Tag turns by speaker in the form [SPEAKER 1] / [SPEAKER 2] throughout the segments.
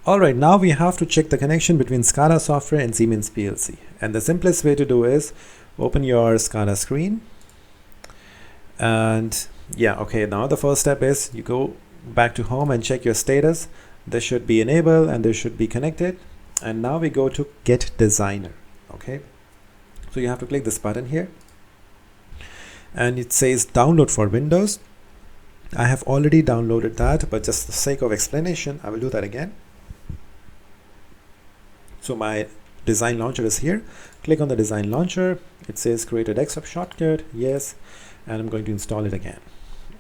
[SPEAKER 1] Alright, now we have to check the connection between SCADA software and Siemens PLC. And the simplest way to do is open your SCADA screen. And yeah, okay, now the first step is you go back to home and check your status. This should be enabled and this should be connected. And now we go to Get Designer. Okay, so you have to click this button here. And it says download for Windows. I have already downloaded that, but just for the sake of explanation, I will do that again. So my design launcher is here. Click on the design launcher. It says create a desktop shortcut. Yes. And I'm going to install it again.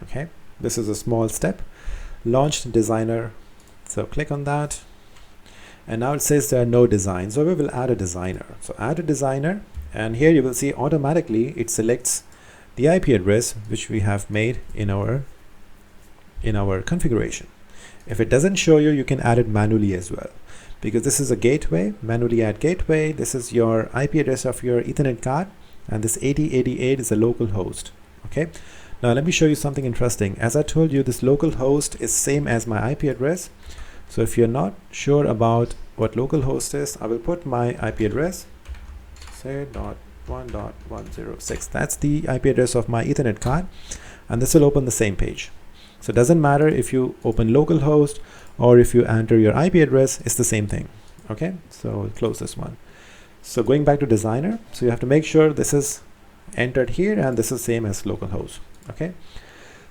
[SPEAKER 1] Okay. This is a small step. Launch designer. So click on that. And now it says there are no designs. So we will add a designer. So add a designer. And here you will see automatically it selects the IP address which we have made in our configuration. If it doesn't show you, you can add it manually as well. Because this is a gateway, manually add gateway. This is your IP address of your Ethernet card, and this 8088 is a local host. Okay. Now let me show you something interesting. As I told you, this local host is same as my IP address. So if you're not sure about what local host is, I will put my IP address, say .1.106. That's the IP address of my Ethernet card, and this will open the same page. So it doesn't matter if you open localhost or if you enter your IP address, it's the same thing. Okay, so we'll close this one. So going back to designer, so you have to make sure this is entered here and this is same as localhost. Okay,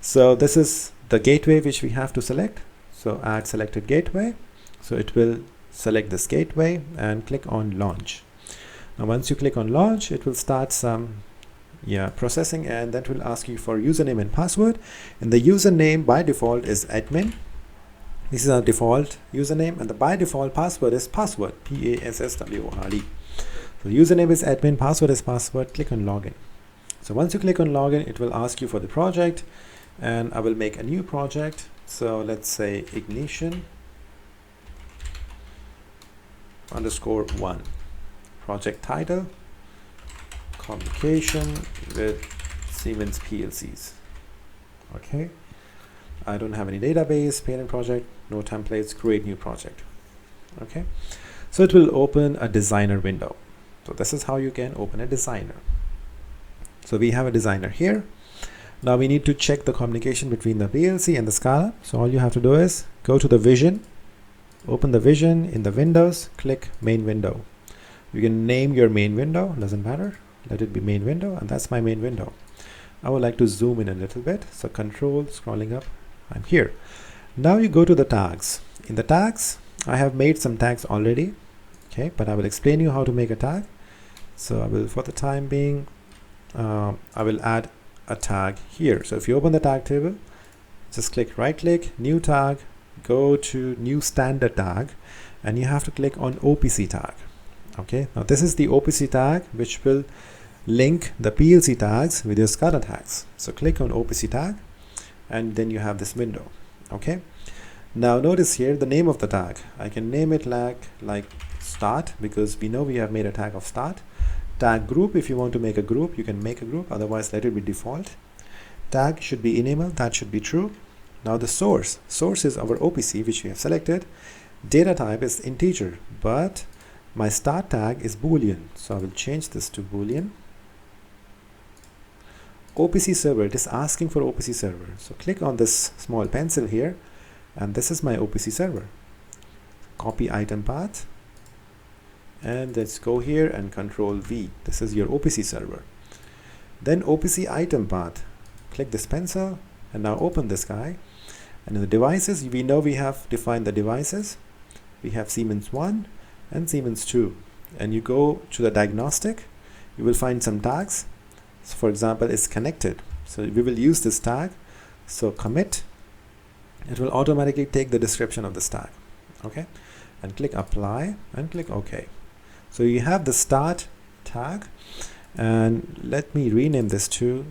[SPEAKER 1] so this is the gateway which we have to select. So add selected gateway. So it will select this gateway and click on launch. Now once you click on launch, it will start some processing, and that will ask you for username and password. And the username by default is admin. This is our default username, and the by default password is password, PASSWORD. So username is admin, password is password. Click on login. So once you click on login, it will ask you for the project, and I will make a new project. So let's say ignition _1. Project title, communication with Siemens PLCs. Okay, I don't have any database, parent project, no templates, create new project. Okay, so it will open a designer window. So this is how you can open a designer. So we have a designer here. Now we need to check the communication between the PLC and the SCADA. So all you have to do is go to the vision, open the vision in the Windows, click main window. You can name your main window, doesn't matter. Let it be main window, and that's my main window. I would like to zoom in a little bit. So control, scrolling up, I'm here. Now you go to the tags. In the tags, I have made some tags already. Okay, but I will explain you how to make a tag. So I will, for the time being, I will add a tag here. So if you open the tag table, just click right click, new tag, go to new standard tag, and you have to click on OPC tag. Okay, now this is the OPC tag which will link the PLC tags with your SCADA tags. So click on OPC tag, and then you have this window. Okay, now notice here the name of the tag. I can name it like start, because we know we have made a tag of start. Tag group, if you want to make a group, you can make a group, otherwise let it be default. Tag should be enable, that should be true. Now the source is our OPC which we have selected. Data type is integer, but my start tag is boolean, so I will change this to boolean. OPC server, it is asking for OPC server, so click on this small pencil here, and this is my OPC server. Copy item path, and let's go here and control V. This is your OPC server. Then OPC item path, click this pencil, and now open this guy. And in the devices, we know we have defined the devices. We have Siemens 1 and Siemens 2, and you go to the diagnostic, you will find some tags. So for example, it's connected, so we will use this tag. So commit, it will automatically take the description of this tag. Okay, and click apply and click OK. So you have the start tag, and let me rename this to,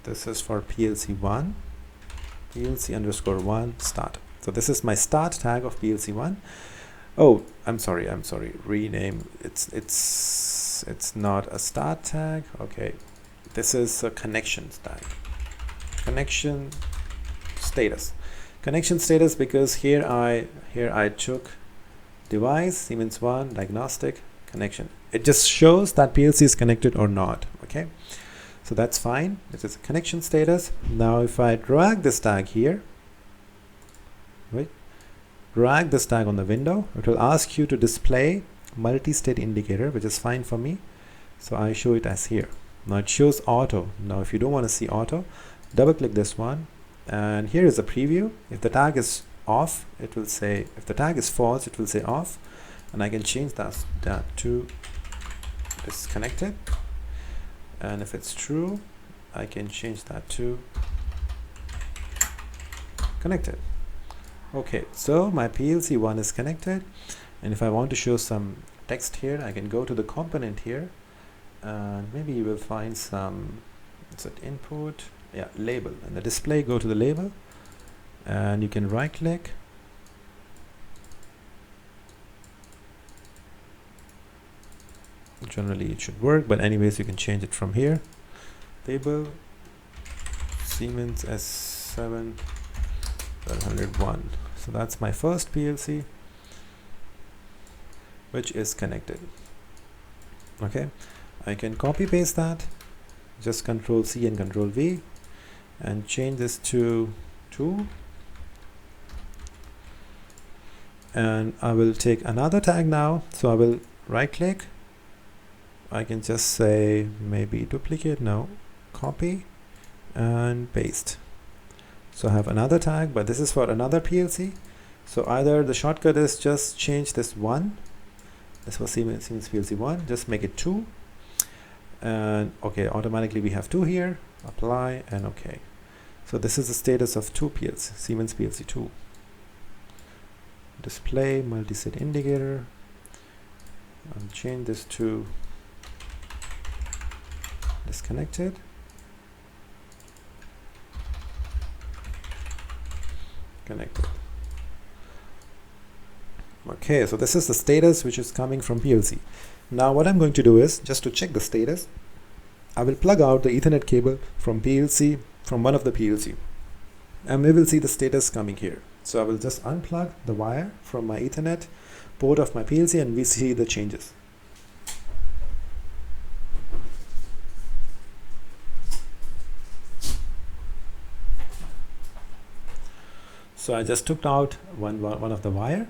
[SPEAKER 1] this is for PLC1, PLC_1 start. So this is my start tag of PLC1. Oh, I'm sorry, rename, it's not a start tag. Okay, this is a connection tag, connection status, because here I took device, Siemens 1, diagnostic, connection. It just shows that PLC is connected or not. Okay, so that's fine. This is a connection status. Now if I drag this tag here, right, drag this tag on the window, it will ask you to display multi-state indicator, which is fine for me. So I show it as here. Now it shows auto. Now if you don't want to see auto, double click this one, and here is a preview. If the tag is off, it will say, if the tag is false, it will say off, and I can change that to disconnected, and if it's true, I can change that to connected. Okay, so my PLC 1 is connected, and if I want to show some text here, I can go to the component here, and maybe you will find some, it's an input, yeah, label, and the display, go to the label, and you can right click, generally it should work, but anyways you can change it from here. Label Siemens S7 1201. So that's my first PLC which is connected. Okay, I can copy paste that, just Control C and Control V, and change this to 2, and I will take another tag now. So I will right click, I can just say maybe duplicate, no, copy and paste. So I have another tag, but this is for another PLC. So either the shortcut is just change this 1, this was Siemens PLC 1, just make it 2, and okay, automatically we have 2 here, apply, and okay. So this is the status of 2 PLC, Siemens PLC 2. Display multi-state indicator, and change this to disconnected. Connected. Okay, so this is the status which is coming from PLC. Now what I'm going to do is, just to check the status, I will plug out the Ethernet cable from PLC, from one of the PLC, and we will see the status coming here. So I will just unplug the wire from my Ethernet port of my PLC, and we see the changes. So I just took out one of the wire.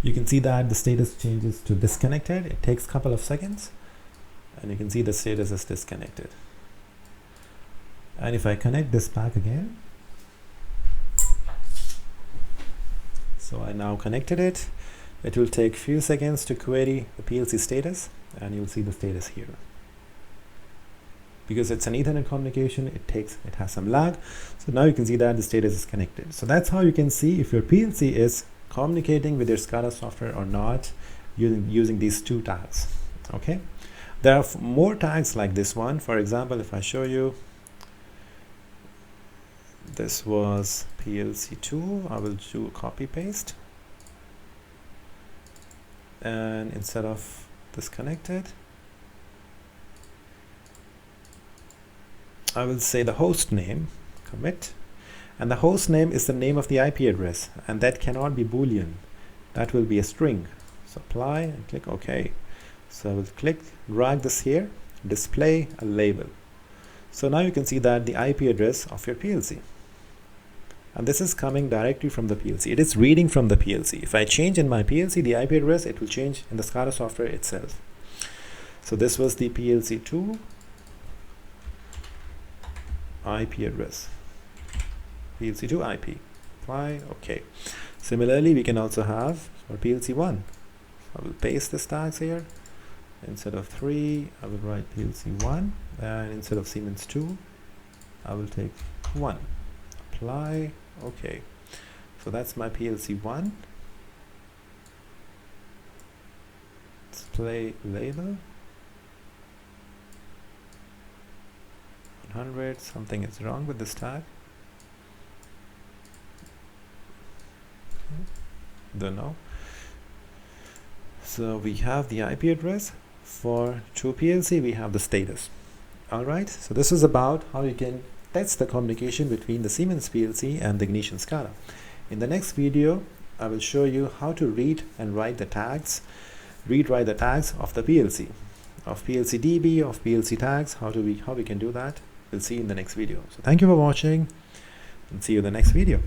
[SPEAKER 1] You can see that the status changes to disconnected. It takes a couple of seconds, and you can see the status is disconnected. And if I connect this back again, so I now connected it. It will take few seconds to query the PLC status, and you'll see the status here. Because it's an Ethernet communication, it has some lag. So now you can see that the status is connected. So that's how you can see if your PLC is communicating with your SCADA software or not using these 2 tags. Okay, there are more tags like this one. For example, if I show you, this was PLC 2, I will do copy paste, and instead of disconnected, I will say the host name, commit, and the host name is the name of the IP address, and that cannot be Boolean, that will be a string. So apply and click OK. So I will click, drag this here, display a label. So now you can see that the IP address of your PLC, and this is coming directly from the PLC. It is reading from the PLC. If I change in my PLC the IP address, it will change in the SCADA software itself. So this was the PLC 2 IP address, PLC 2 IP, apply, OK. Similarly, we can also have for PLC 1. I will paste this tags here. Instead of 3, I will write PLC 1, and instead of Siemens 2, I will take 1. Apply, OK. So that's my PLC 1. Display label 100. Something is wrong with this tag. Don't know. So we have the IP address. For 2 PLC, we have the status. Alright, so this is about how you can test the communication between the Siemens PLC and the Ignition SCADA. In the next video, I will show you how to read and write the tags, write the tags of the PLC, of PLC DB, of PLC tags, how we can do that. We'll see in the next video. So thank you for watching and see you in the next video.